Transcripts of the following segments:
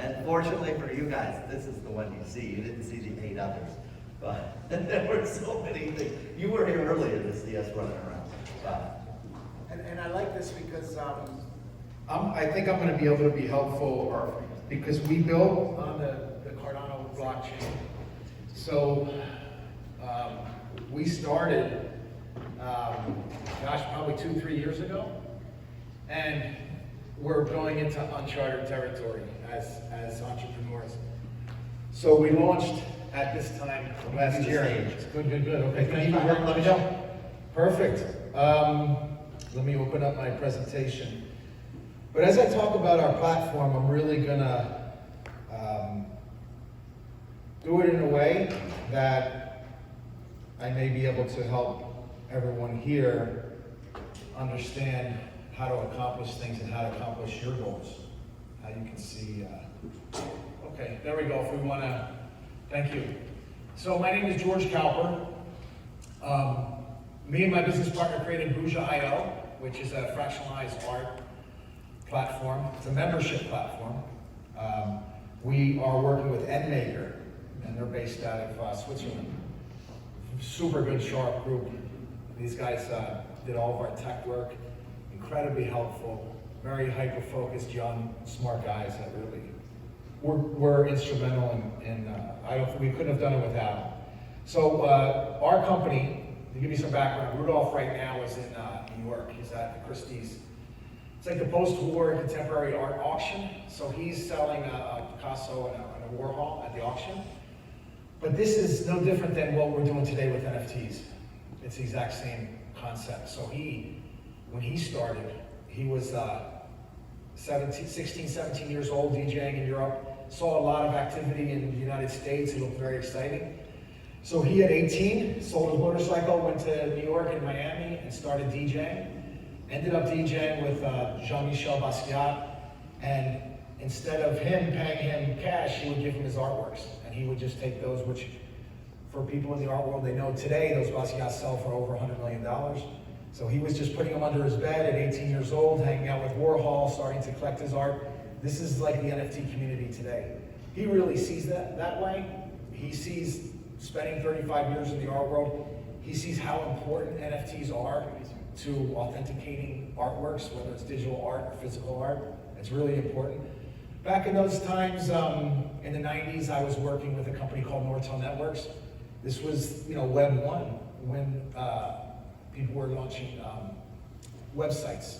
And fortunately for you guys, this is the one you see. You didn't see the 8 others. But there were so many things. You were here earlier to see us running around. And I like this because I think I'm going to be able to be helpful because we built on the Cardano blockchain. So we started, gosh, probably 2-3 years ago, and we're going into uncharted territory as entrepreneurs. So we launched at this time last year. Good. Okay, thank you. Let me know. Perfect. Let me open up my presentation. But as I talk about our platform, I'm really gonna do it in a way that I may be able to help everyone here understand how to accomplish things and how to accomplish your goals. How you can see, okay, there we go. If we wanna, thank you. So my name is G Kauper. Me and my business partner created Budja, which is a fractionalized art platform. It's a membership platform. We are working with NMKR, and they're based out of Switzerland. Super good, sharp group. These guys did all of our tech work, incredibly helpful, very hyper-focused, young, smart guys that really were instrumental in we couldn't have done it without them. So our company, to give you some background, Rudolph right now is in New York. He's at the Christie's. It's like the post-war contemporary art auction. So he's selling a Picasso and a Warhol at the auction. But this is no different than what we're doing today with NFTs. It's the exact same concept. So when he started, he was 16, 17 years old, DJing in Europe. Saw a lot of activity in the United States. It looked very exciting. So he at 18, sold his motorcycle, went to New York and Miami and started DJing. Ended up DJing with Jean-Michel Basquiat, and instead of him paying him cash, he would give him his artworks. And he would just take those, which for people in the art world, they know today, those Basquiat sell for over $100 million. So he was just putting them under his bed at 18 years old, hanging out with Warhol, starting to collect his art. This is like the NFT community today. He really sees that way. He sees spending 35 years in the art world, he sees how important NFTs are to authenticating artworks, whether it's digital art or physical art. It's really important. Back in those times, in the 90s, I was working with a company called Nortel Networks. This was, Web 1, when people were launching websites.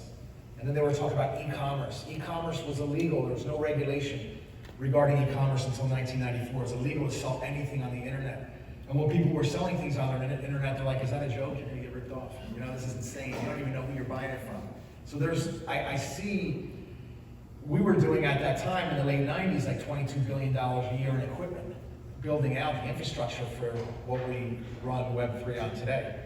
And then they were talking about e-commerce. E-commerce was illegal. There was no regulation regarding e-commerce until 1994. It was illegal to sell anything on the internet. And when people were selling things on the internet, they're like, is that a joke? You're gonna get ripped off. This is insane. You don't even know who you're buying it from. So I see, we were doing at that time in the late 90s, like $22 billion a year in equipment, building out the infrastructure for what we run Web3 on today.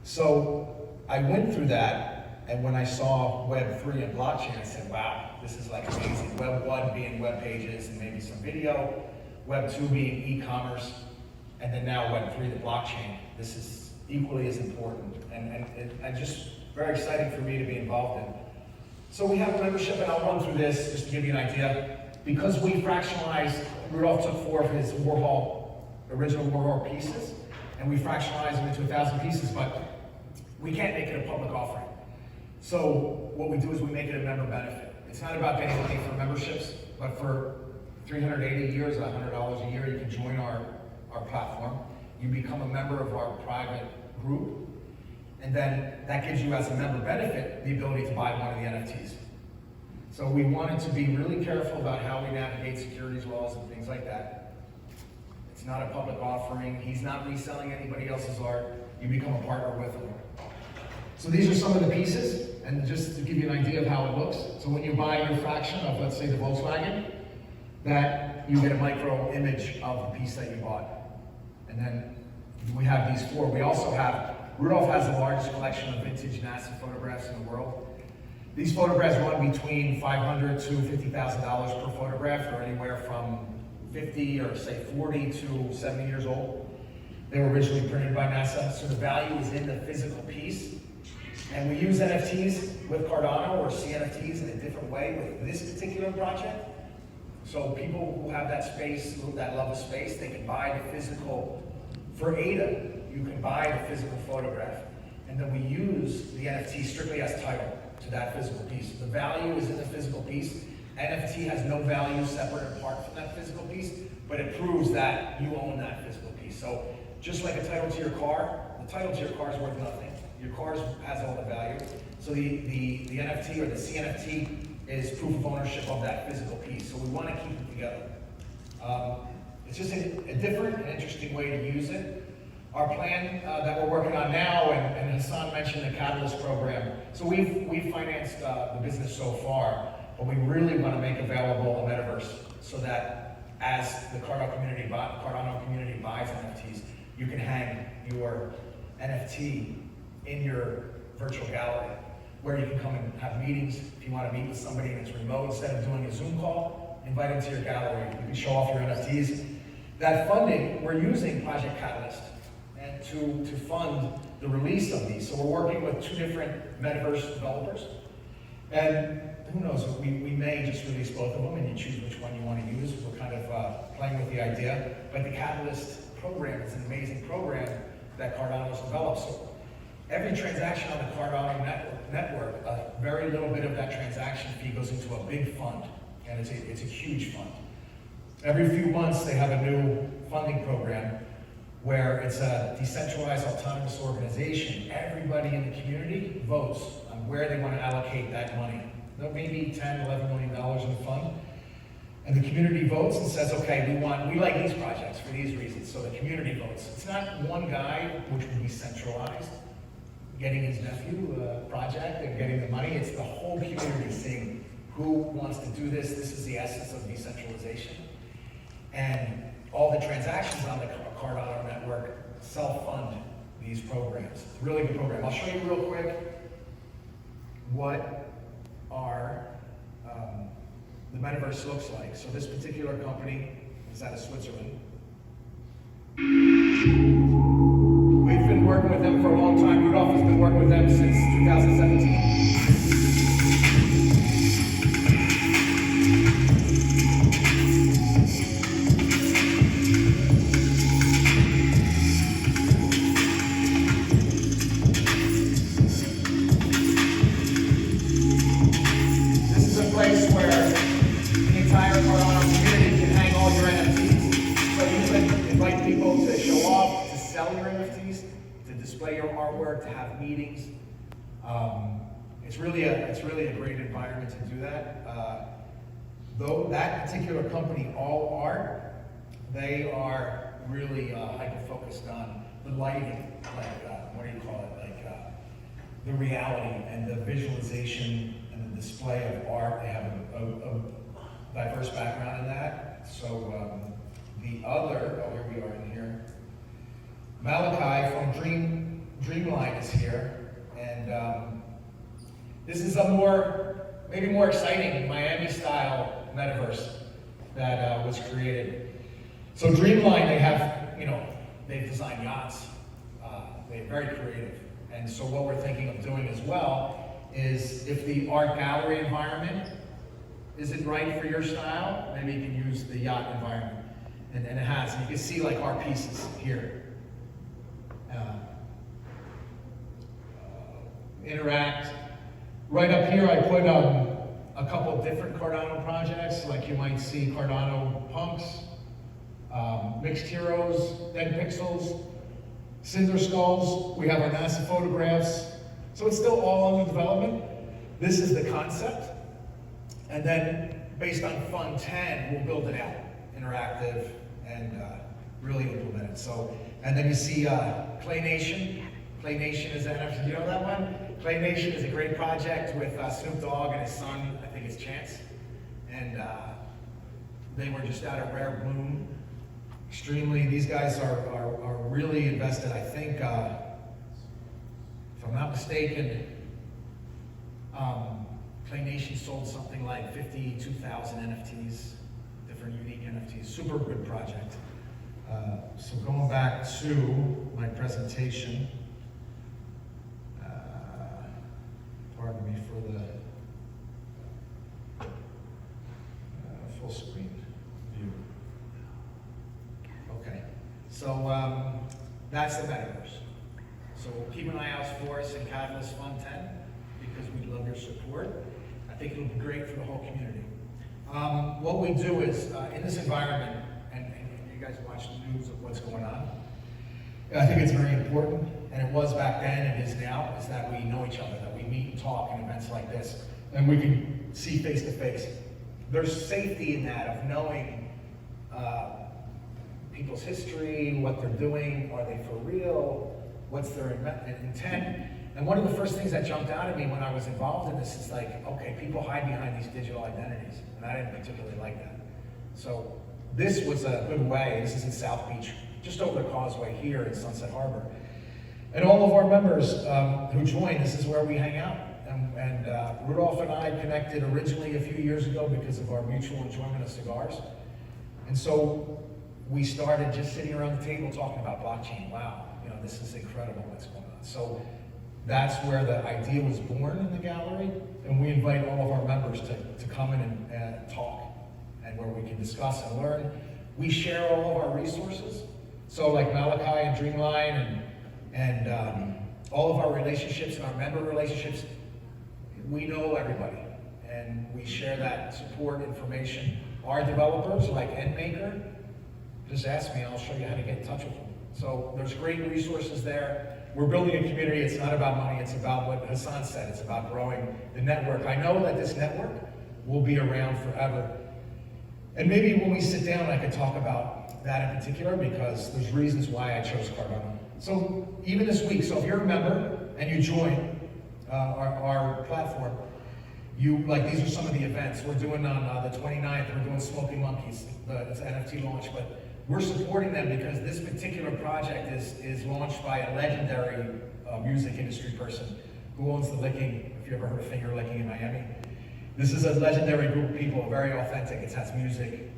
So I went through that, and when I saw Web3 and blockchain, I said, wow, this is like amazing. Web 1 being web pages and maybe some video, Web 2 being e-commerce, and then now Web3, the blockchain. This is equally as important, and just very exciting for me to be involved in. So we have a membership, and I'll run through this just to give you an idea. Because we fractionalized, Rudolph took 4 of his original Warhol pieces, and we fractionalized them into 1,000 pieces, but we can't make it a public offering. So what we do is we make it a member benefit. It's not about getting money for memberships, but for 380 years, $100 a year, you can join our platform. You become a member of our private group, and then that gives you, as a member benefit, the ability to buy one of the NFTs. So we wanted to be really careful about how we navigate securities laws and things like that. It's not a public offering. He's not reselling anybody else's art. You become a partner with him. So these are some of the pieces, and just to give you an idea of how it looks. So when you buy your fraction of, let's say, the Volkswagen, that you get a micro image of the piece that you bought. And then we have these 4. We also have, Rudolph has the largest collection of vintage NASA photographs in the world. These photographs run between $500 to $50,000 per photograph. They're anywhere from 50 or say 40 to 70 years old. They were originally printed by NASA, so the value is in the physical piece. And we use NFTs with Cardano, or CNFTs, in a different way with this particular project. So people who have that space, that love of space, they can buy the physical, for ADA, you can buy the physical photograph. And then we use the NFT strictly as title to that physical piece. The value is in the physical piece. NFT has no value separate and apart from that physical piece, but it proves that you own that physical piece. So just like a title to your car, the title to your car is worth nothing. Your car has all the value. So the NFT or the CNFT is proof of ownership of that physical piece. So we want to keep it together. It's just a different and interesting way to use it. Our plan that we're working on now, and Hassan mentioned the Catalyst program. So we've financed the business so far, but we really want to make available a metaverse so that as the Cardano community buys NFTs, you can hang your NFT in your virtual gallery, where you can come and have meetings. If you want to meet with somebody and it's remote, instead of doing a Zoom call, invite them to your gallery. You can show off your NFTs. That funding, we're using Project Catalyst and to fund the release of these. So we're working with 2 different metaverse developers. And who knows, we may just release both of them and you choose which one you want to use. We're kind of playing with the idea. But the Catalyst program is an amazing program that Cardano's developed. So every transaction on the Cardano network, a very little bit of that transaction fee goes into a big fund, and it's a huge fund. Every few months, they have a new funding program where it's a decentralized autonomous organization. Everybody in the community votes on where they want to allocate that money. There may be $10, $11 million in the fund. And the community votes and says, okay, we like these projects for these reasons. So the community votes. It's not one guy, which would be centralized, getting his nephew a project and getting the money. It's the whole community saying who wants to do this. This is the essence of decentralization. And all the transactions on the Cardano network self-fund these programs. It's a really good program. I'll show you real quick what the metaverse looks like. So this particular company is out of Switzerland. We've been working with them for a long time. Rudolph has been working with them since 2017. To have meetings. It's really a great environment to do that. Though that particular company, ALL.ART, they are really hyper-focused on the lighting, like, what do you call it, like the reality and the visualization and the display of art. They have a diverse background in that. So the other, here we are in here, Malachi from Dreamline is here, and this is a maybe more exciting Miami-style metaverse that was created. So Dreamline, they've designed yachts. They're very creative, and so what we're thinking of doing as well is if the art gallery environment isn't right for your style, maybe you can use the yacht environment, and it has. And you can see like our pieces here. Interact. Right up here, I put a couple of different Cardano projects, like you might see Cardano Punks, Mixed Heroes, Dead Pixels, Cinder Skulls. We have our NASA photographs. So it's still all under development. This is the concept. And then, based on Fund 10, we'll build it out, interactive, and really implement it. So, and then you see Clay Nation. Clay Nation is NFT. You know that one? Clay Nation is a great project with Snoop Dogg and his son, I think it's Chance. And they were just out of Rare Bloom. Extremely, these guys are really invested. I think, if I'm not mistaken, Clay Nation sold something like 52,000 NFTs, different unique NFTs. Super good project. So going back to my presentation, pardon me for the full screen. So that's the metaverse. So keep an eye out for us in Catalyst Fund 10 because we love your support. I think it'll be great for the whole community. What we do is, in this environment, and you guys watch the news of what's going on, I think it's very important, and it was back then, it is now, is that we know each other, that we meet and talk in events like this, and we can see face to face. There's safety in that of knowing people's history, what they're doing, are they for real, what's their intent. And one of the first things that jumped out at me when I was involved in this is like, okay, people hide behind these digital identities, and I didn't particularly like that. So this was a good way, this is in South Beach, just over the causeway here in Sunset Harbor. And all of our members who joined, this is where we hang out. And Rudolph and I connected originally a few years ago because of our mutual enjoyment of cigars. And so we started just sitting around the table talking about blockchain. Wow, you know, this is incredible what's going on. So that's where the idea was born in the gallery. And we invite all of our members to come in and talk, and where we can discuss and learn. We share all of our resources. So like Malachi and Dreamline and all of our relationships and our member relationships, we know everybody, and we share that support information. Our developers, like NMKR, just ask me, I'll show you how to get in touch with them. So there's great resources there. We're building a community. It's not about money. It's about what Hassan said. It's about growing the network. I know that this network will be around forever. And maybe when we sit down, I can talk about that in particular, because there's reasons why I chose Cardano. So even this week, so if you're a member and you join our platform, these are some of the events. We're doing on the 29th, we're doing Smoking Monkeys, it's an NFT launch, but we're supporting them because this particular project is launched by a legendary music industry person who owns the Licking, if you ever heard of Finger Licking in Miami. This is a legendary group of people, very authentic. It has music,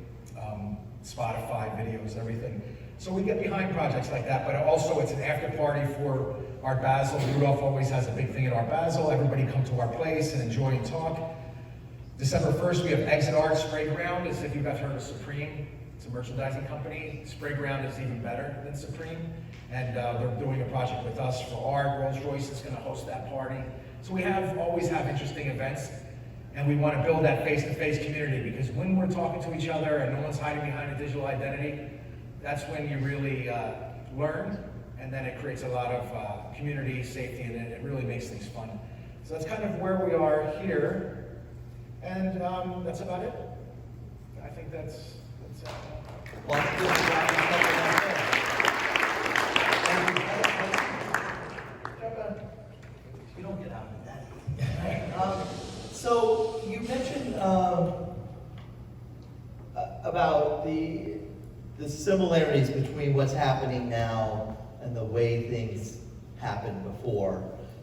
Spotify, videos, everything. So we get behind projects like that, but also it's an after party for Art Basel. Rudolph always has a big thing at Art Basel. Everybody come to our place and enjoy and talk. December 1st, we have Exit Art Spray Ground, as if you guys heard of Supreme. It's a merchandising company. Spray Ground is even better than Supreme. And they're doing a project with us for art. Rolls-Royce is gonna host that party. So we always have interesting events. And we want to build that face-to-face community, because when we're talking to each other and no one's hiding behind a digital identity, that's when you really learn, and then it creates a lot of community, safety, and it really makes things fun. So that's kind of where we are here, and that's about it. I think that's it. Well, you don't get out of that. So you mentioned about the similarities between what's happening now and the way things happened before.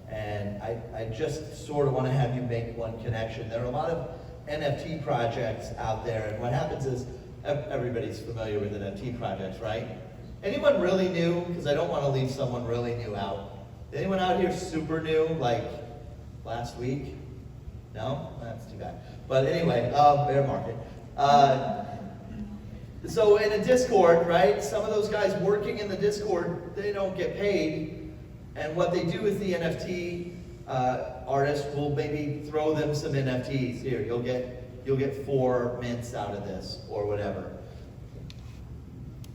And I just sort of want to have you make one connection. There are a lot of NFT projects out there, and what happens is everybody's familiar with NFT projects, right? Anyone really new? Because I don't want to leave someone really new out. Anyone out here super new, like last week? No? That's too bad. But anyway, bear market. So in a Discord, right, some of those guys working in the Discord, they don't get paid. And what they do is the NFT artist will maybe throw them some NFTs. Here, you'll get 4 mints out of this, or whatever.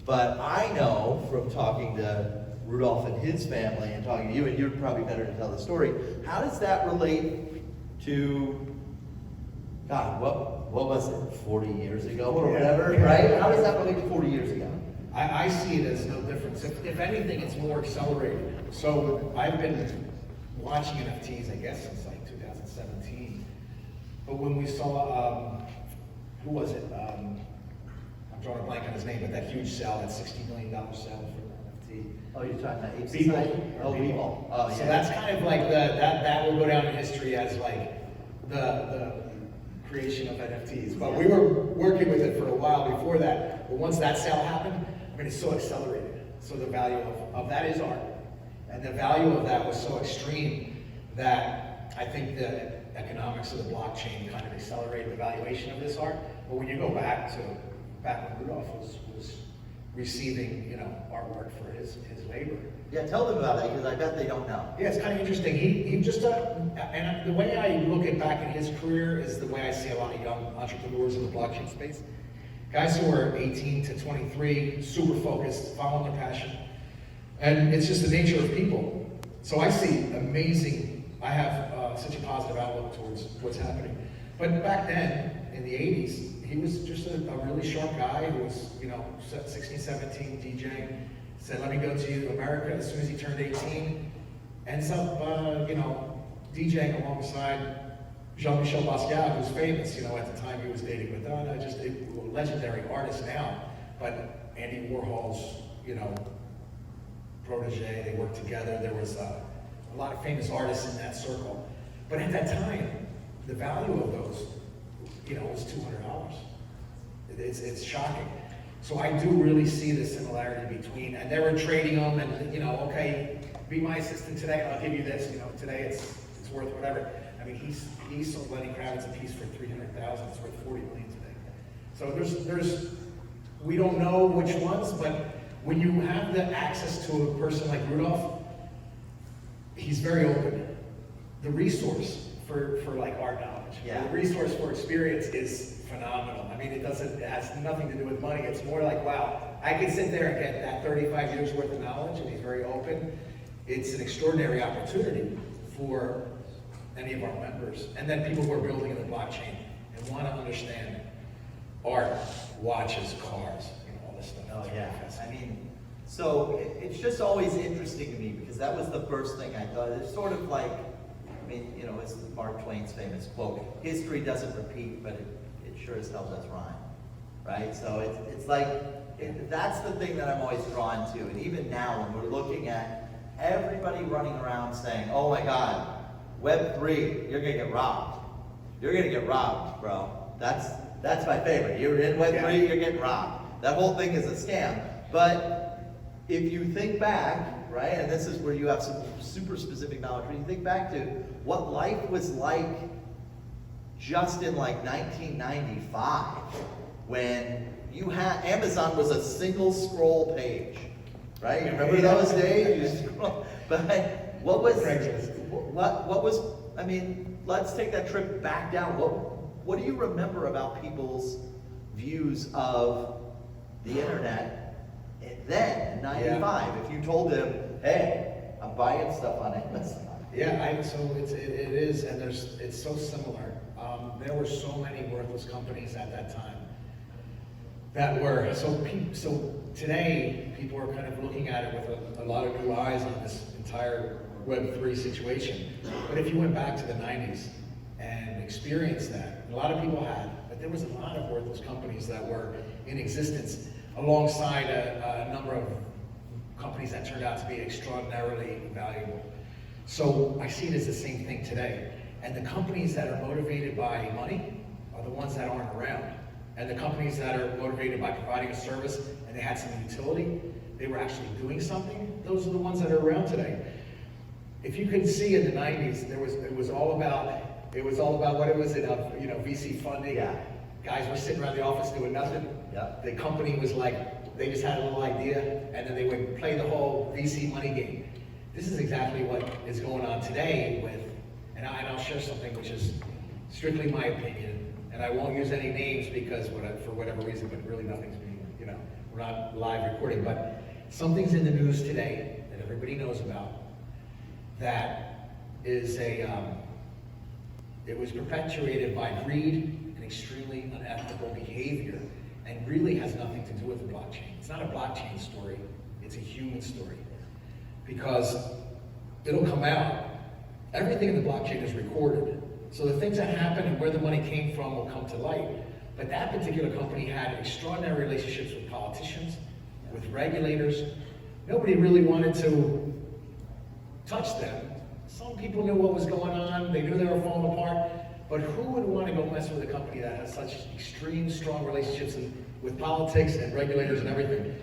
But I know from talking to Rudolph and his family and talking to you, and you're probably better to tell the story, how does that relate to, God, what was it, 40 years ago or whatever, right? How does that relate to 40 years ago? I see it as no difference. If anything, it's more accelerated. So I've been watching NFTs, I guess, since like 2017. But when we saw, who was it? I'm drawing a blank on his name, but that huge sale, that $60 million sale for NFT. Oh, you're talking about Ape People. Society? Oh, people. Oh, yeah. So that's kind of like that will go down in history as like the creation of NFTs. But we were working with it for a while before that. But once that sale happened, I mean, it's so accelerated. So the value of that is art. And the value of that was so extreme that I think the economics of the blockchain kind of accelerated the valuation of this art. But when you go back when Rudolph was receiving, you know, artwork for his labor. Yeah, tell them about that, because I bet they don't know. Yeah, it's kind of interesting. He just, and the way I look at back in his career is the way I see a lot of young entrepreneurs in the blockchain space. Guys who are 18 to 23, super focused, following their passion. And it's just the nature of people. So I see I have such a positive outlook towards what's happening. But back then, in the 80s, he was just a really sharp guy who was, you know, 16, 17, DJing. Said, let me go to America as soon as he turned 18. Ends up, you know, DJing alongside Jean-Michel Basquiat, who's famous. You know, at the time he was dating Madonna, just a legendary artist now. But Andy Warhol's, you know, protege, they worked together. There was a lot of famous artists in that circle. But at that time, the value of those, you know, was $200. It's shocking. So I do really see the similarity between, and they were trading them, and, you know, okay, be my assistant today, I'll give you this, you know, today it's worth whatever. I mean, he sold Lenny Kravitz a piece for $300,000, it's worth $40 million today. So we don't know which ones, but when you have the access to a person like Rudolph, he's very open. The resource for like art knowledge, yeah. The resource for experience is phenomenal. I mean, it has nothing to do with money. It's more like, wow, I can sit there and get that 35 years worth of knowledge, and he's very open. It's an extraordinary opportunity for any of our members. And then people who are building in the blockchain and want to understand art, watches, cars, you know, all this stuff. Oh yeah, I mean, so it's just always interesting to me, because that was the first thing I thought. It's sort of like, I mean, you know, it's Mark Twain's famous quote, history doesn't repeat, but it sure as hell does rhyme, right? So it's like, that's the thing that I'm always drawn to. And even now, when we're looking at everybody running around saying, oh my God, Web3, you're gonna get robbed. You're gonna get robbed, bro. That's my favorite. You're in Web3, you're getting robbed. That whole thing is a scam. But if you think back, right, and this is where you have some super specific knowledge, when you think back to what life was like just in like 1995, when you had, Amazon was a single scroll page, right? You remember those days? You scroll, but what was, I mean, let's take that trip back down. What do you remember about people's views of the internet then, in 95? Yeah. If you told them, hey, I'm buying stuff on Amazon. Yeah, so it is, and it's so similar. There were so many worthless companies at that time that were, so today, people are kind of looking at it with a lot of new eyes on this entire Web3 situation. But if you went back to the 90s and experienced that, a lot of people had, but there was a lot of worthless companies that were in existence alongside a number of companies that turned out to be extraordinarily valuable. So I see it as the same thing today. And the companies that are motivated by money are the ones that aren't around. And the companies that are motivated by providing a service and they had some utility, they were actually doing something, those are the ones that are around today. If you could see in the 90s, it was all about what it was in, you know, VC funding. Yeah. Guys were sitting around the office doing nothing. Yeah. The company was like, they just had a little idea, and then they would play the whole VC money game. This is exactly what is going on today with, and I'll share something which is strictly my opinion, and I won't use any names because for whatever reason, but really nothing's being, you know, we're not live recording, but something's in the news today that everybody knows about that is it was perpetuated by greed and extremely unethical behavior, and really has nothing to do with the blockchain. It's not a blockchain story, it's a human story. Because it'll come out, everything in the blockchain is recorded. So the things that happen and where the money came from will come to light. But that particular company had extraordinary relationships with politicians, with regulators. Nobody really wanted to touch them. Some people knew what was going on, they knew they were falling apart, but who would want to go mess with a company that has such extreme, strong relationships with politics and regulators and everything?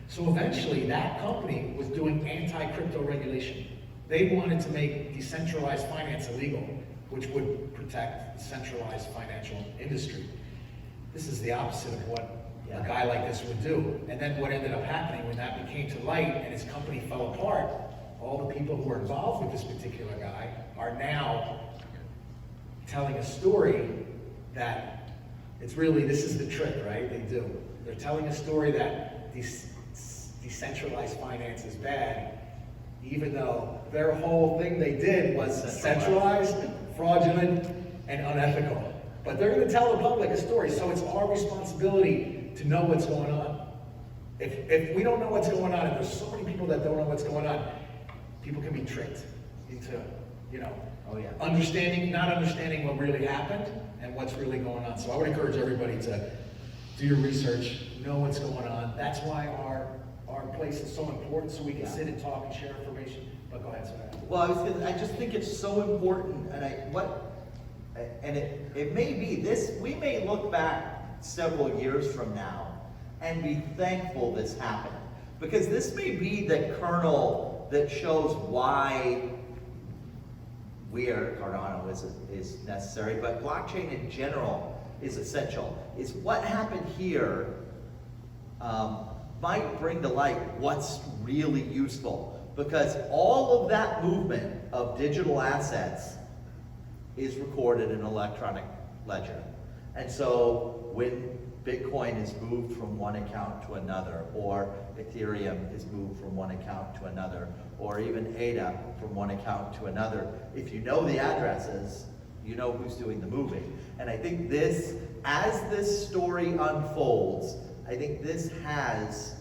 So eventually, that company was doing anti-crypto regulation. They wanted to make decentralized finance illegal, which would protect the centralized financial industry. This is the opposite of what a guy like this would do. And then what ended up happening when that became to light and his company fell apart, all the people who were involved with this particular guy are now telling a story that it's really, this is the trick, right? They do. They're telling a story that decentralized finance is bad, even though their whole thing they did was centralized, fraudulent, and unethical. But they're going to tell the public a story, so it's our responsibility to know what's going on. If we don't know what's going on, and there's so many people that don't know what's going on, people can be tricked into, not understanding what really happened and what's really going on. So I would encourage everybody to do your research, know what's going on. That's why our place is so important, so we can sit and talk and share information. But go ahead, sir. Well, I just think it's so important, and it may be this, we may look back several years from now and be thankful this happened. Because this may be the kernel that shows why Cardano is necessary, but blockchain in general is essential. Is what happened here might bring to light what's really useful. Because all of that movement of digital assets is recorded in an electronic ledger. And so when Bitcoin is moved from one account to another, or Ethereum is moved from one account to another, or even ADA from one account to another, if you know the addresses, you know who's doing the moving. And I think this, as this story unfolds, I think this has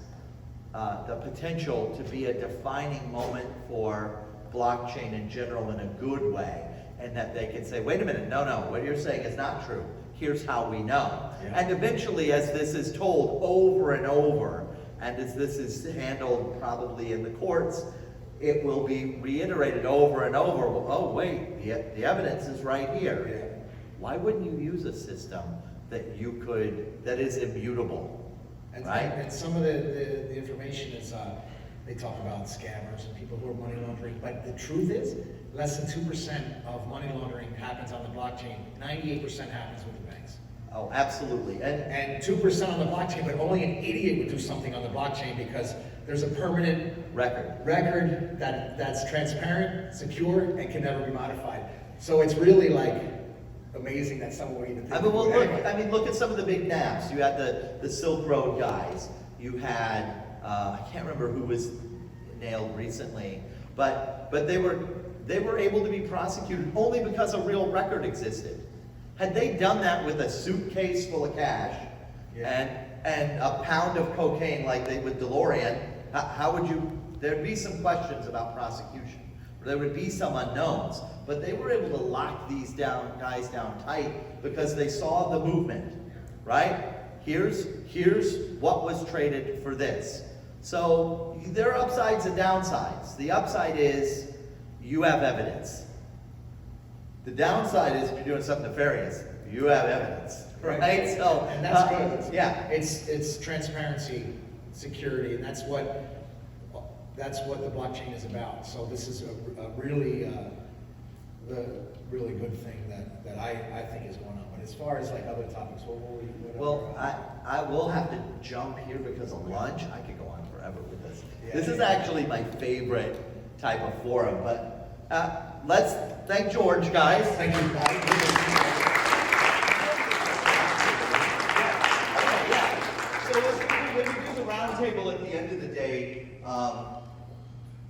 the potential to be a defining moment for blockchain in general in a good way, and that they can say, wait a minute, no, what you're saying is not true. Here's how we know. Yeah. And eventually, as this is told over and over, and as this is handled probably in the courts, it will be reiterated over and over. Well, oh wait, the evidence is right here. Yeah. Why wouldn't you use a system that is immutable? And, right? And some of the information is, they talk about scammers and people who are money laundering, but the truth is, less than 2% of money laundering happens on the blockchain. 98% happens with the banks. Oh, absolutely. And 2% on the blockchain, but only an idiot would do something on the blockchain because there's a permanent record that's transparent, secure, and can never be modified. So it's really like amazing that someone would even think. Look at some of the big names. You had the Silk Road guys. You had I can't remember who was nailed recently, but they were able to be prosecuted only because a real record existed. Had they done that with a suitcase full of cash and a pound of cocaine like they with DeLorean, how would you? There'd be some questions about prosecution. There would be some unknowns, but they were able to lock these guys down tight because they saw the movement, right? Here's what was traded for this. So there are upsides and downsides. The upside is you have evidence. The downside is if you're doing something nefarious, you have evidence, right? So and that's good. Yeah, it's transparency, security, and that's what the blockchain is about. So this is a really really good thing that I think is going on. But as far as like other topics, well, I will have to jump here because of lunch. I could go on forever with this. Yeah. This is actually my favorite type of forum. But let's thank George, guys. Thank you, guys. So when we do the roundtable at the end of the day,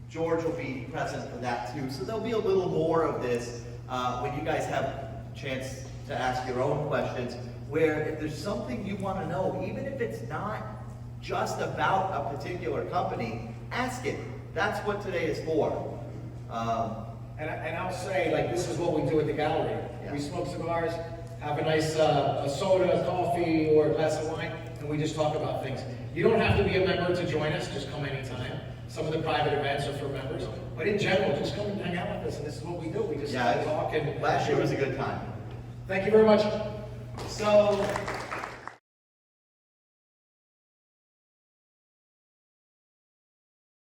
George will be present for that too. So there'll be a little more of this when you guys have a chance to ask your own questions, where if there's something you want to know, even if it's not just about a particular company, ask it. That's what today is for. And I'll say, like, this is what we do at the gallery. Yeah. We smoke cigars, have a nice a soda, coffee, or a glass of wine, and we just talk about things. You don't have to be a member to join us, just come anytime. Some of the private events are for members, but in general, just come and hang out with us, and this is what we do. We just talk and... Last year was a good time. Thank you very much. So...